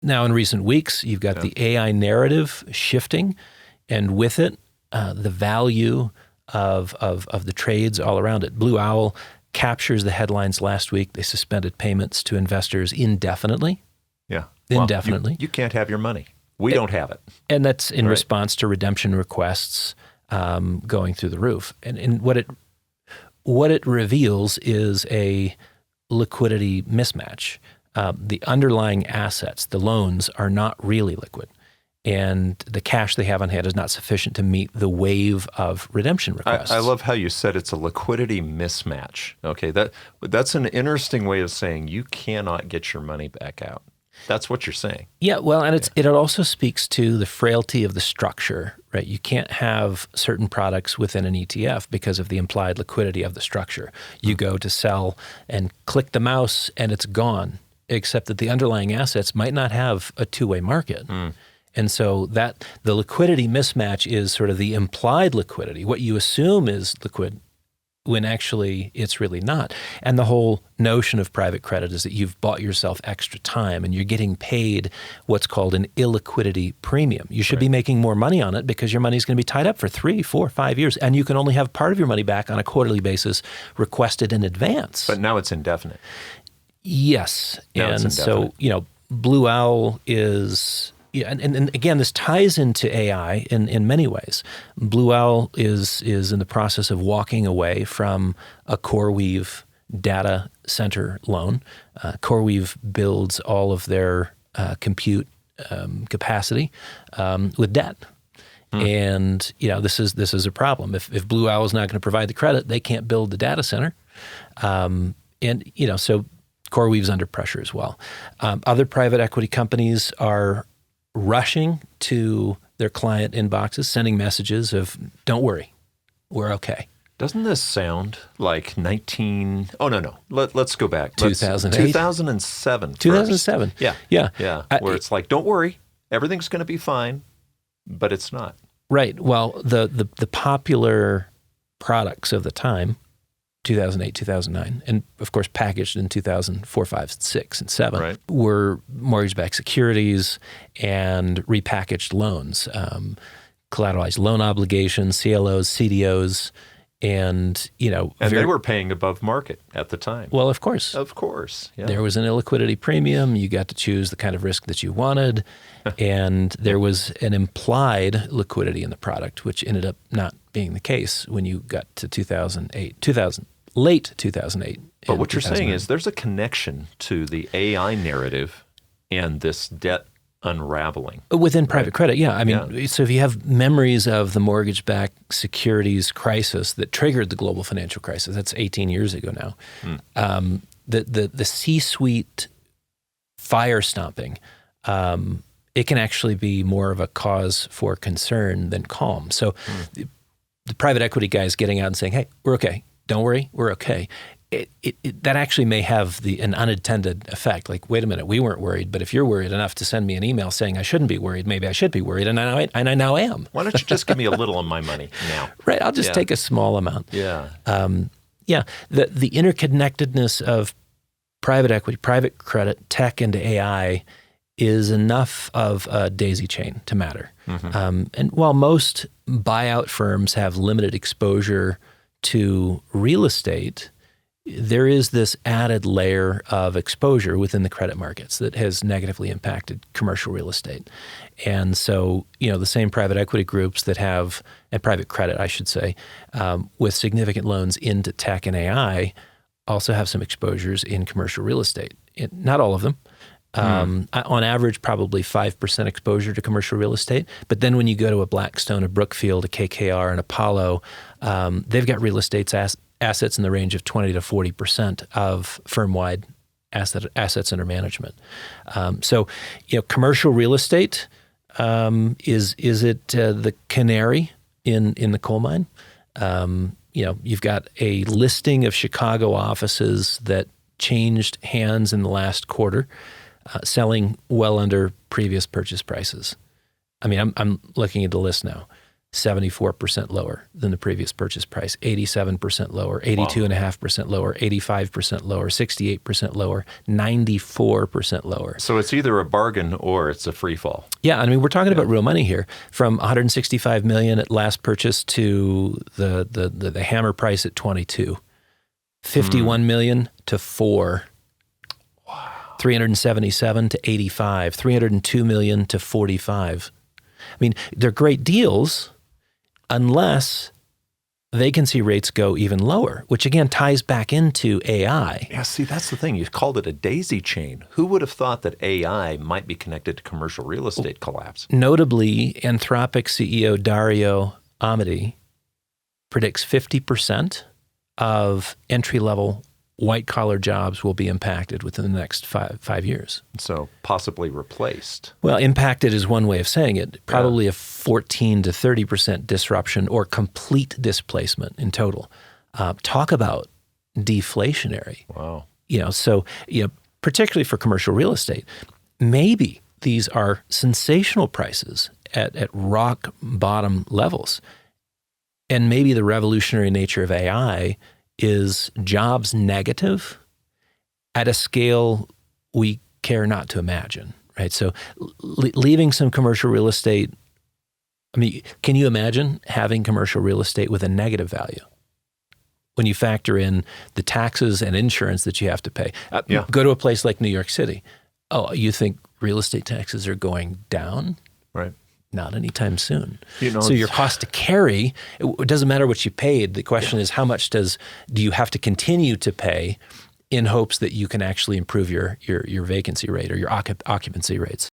Now, in recent weeks, you've got the AI narrative shifting, and with it, the value of the trades all around it. Blue Owl captures the headlines last week. They suspended payments to investors indefinitely. Yeah. Indefinitely. Well, you can't have your money. We don't have it. And that's in response to redemption requests going through the roof. And what it reveals is a liquidity mismatch. The underlying assets, the loans, are not really liquid. And the cash they have on hand is not sufficient to meet the wave of redemption requests. I love how you said it's a liquidity mismatch. Okay, that's an interesting way of saying you cannot get your money back out. That's what you're saying. Yeah, well, and it also speaks to the frailty of the structure, right? You can't have certain products within an ETF because of the implied liquidity of the structure. You go to sell and click the mouse and it's gone, except that the underlying assets might not have a two-way market. And so that the liquidity mismatch is sort of the implied liquidity, what you assume is liquid when actually it's really not. And the whole notion of private credit is that you've bought yourself extra time and you're getting paid what's called an illiquidity premium. You should be making more money on it because your money's going to be tied up for 3, 4, 5 years, and you can only have part of your money back on a quarterly basis requested in advance. But now it's indefinite. Yes. Now it's indefinite. So, Blue Owl is... Yeah, and again, this ties into AI in many ways. Blue Owl is in the process of walking away from a CoreWeave data center loan. CoreWeave builds all of their compute capacity with debt. And this is a problem. If Blue Owl is not going to provide the credit, they can't build the data center. So CoreWeave's under pressure as well. Other private equity companies are rushing to their client inboxes, sending messages of, don't worry, we're okay. Doesn't this sound like let's go back. 2008? 2007 first. 2007. Yeah. Where it's like, don't worry, everything's going to be fine, but it's not. Right. Well, the popular products of the time, 2008, 2009, and of course packaged in 2004, 5, 6, and 7, were mortgage-backed securities and repackaged loans, collateralized loan obligations, CLOs, CDOs, and they were paying above market at the time. Well, of course. Of course. Yeah. There was an illiquidity premium. You got to choose the kind of risk that you wanted, and there was an implied liquidity in the product, which ended up not being the case when you got to late 2008. But what you're saying is there's a connection to the AI narrative and this debt unraveling. Within private credit, yeah. I mean, so if you have memories of the mortgage-backed securities crisis that triggered the global financial crisis, that's 18 years ago now, the C-suite fire stomping, it can actually be more of a cause for concern than calm. So the private equity guys getting out and saying, hey, we're okay. Don't worry, we're okay. That actually may have an unintended effect. Like, wait a minute, we weren't worried, but if you're worried enough to send me an email saying I shouldn't be worried, maybe I should be worried, and I now am. Why don't you just give me a little of my money now? Right, I'll just take a small amount. Yeah. The interconnectedness of private equity, private credit, tech, and AI is enough of a daisy chain to matter. And while most buyout firms have limited exposure to real estate, there is this added layer of exposure within the credit markets that has negatively impacted commercial real estate. And so, the same private equity groups that have, and private credit, I should say, with significant loans into tech and AI also have some exposures in commercial real estate. Not all of them. On average, probably 5% exposure to commercial real estate. But then when you go to a Blackstone, a Brookfield, a KKR, and Apollo, they've got real estate assets in the range of 20 to 40% of firm-wide assets under management. So, commercial real estate, is it the canary in the coal mine? You've got a listing of Chicago offices that changed hands in the last quarter, selling well under previous purchase prices. I mean, I'm looking at the list now. 74% lower than the previous purchase price, 87% lower, 82.5% lower, 85% lower, 68% lower, 94% lower. So it's either a bargain or it's a free fall. Yeah, I mean, we're talking about real money here. From 165 million at last purchase to the hammer price at 22. 51 million to 4. Wow. 377 to 85. 302 million to 45. I mean, they're great deals unless vacancy rates go even lower, which again ties back into AI. Yeah, see, that's the thing. You called it a daisy chain. Who would have thought that AI might be connected to commercial real estate collapse? Notably, Anthropic CEO Dario Amodei predicts 50% of entry-level white-collar jobs will be impacted within the next five years. So possibly replaced. Well, impacted is one way of saying it. Probably a 14 to 30% disruption or complete displacement in total. Talk about deflationary. Wow. So particularly for commercial real estate, maybe these are sensational prices at rock bottom levels. And maybe the revolutionary nature of AI is jobs negative at a scale we care not to imagine, right? So leaving some commercial real estate, I mean, can you imagine having commercial real estate with a negative value? When you factor in the taxes and insurance that you have to pay. Go to a place like New York City. Oh, you think real estate taxes are going down? Right. Not anytime soon. So your cost to carry, it doesn't matter what you paid. The question is, how much do you have to continue to pay in hopes that you can actually improve your vacancy rate or your occupancy rates?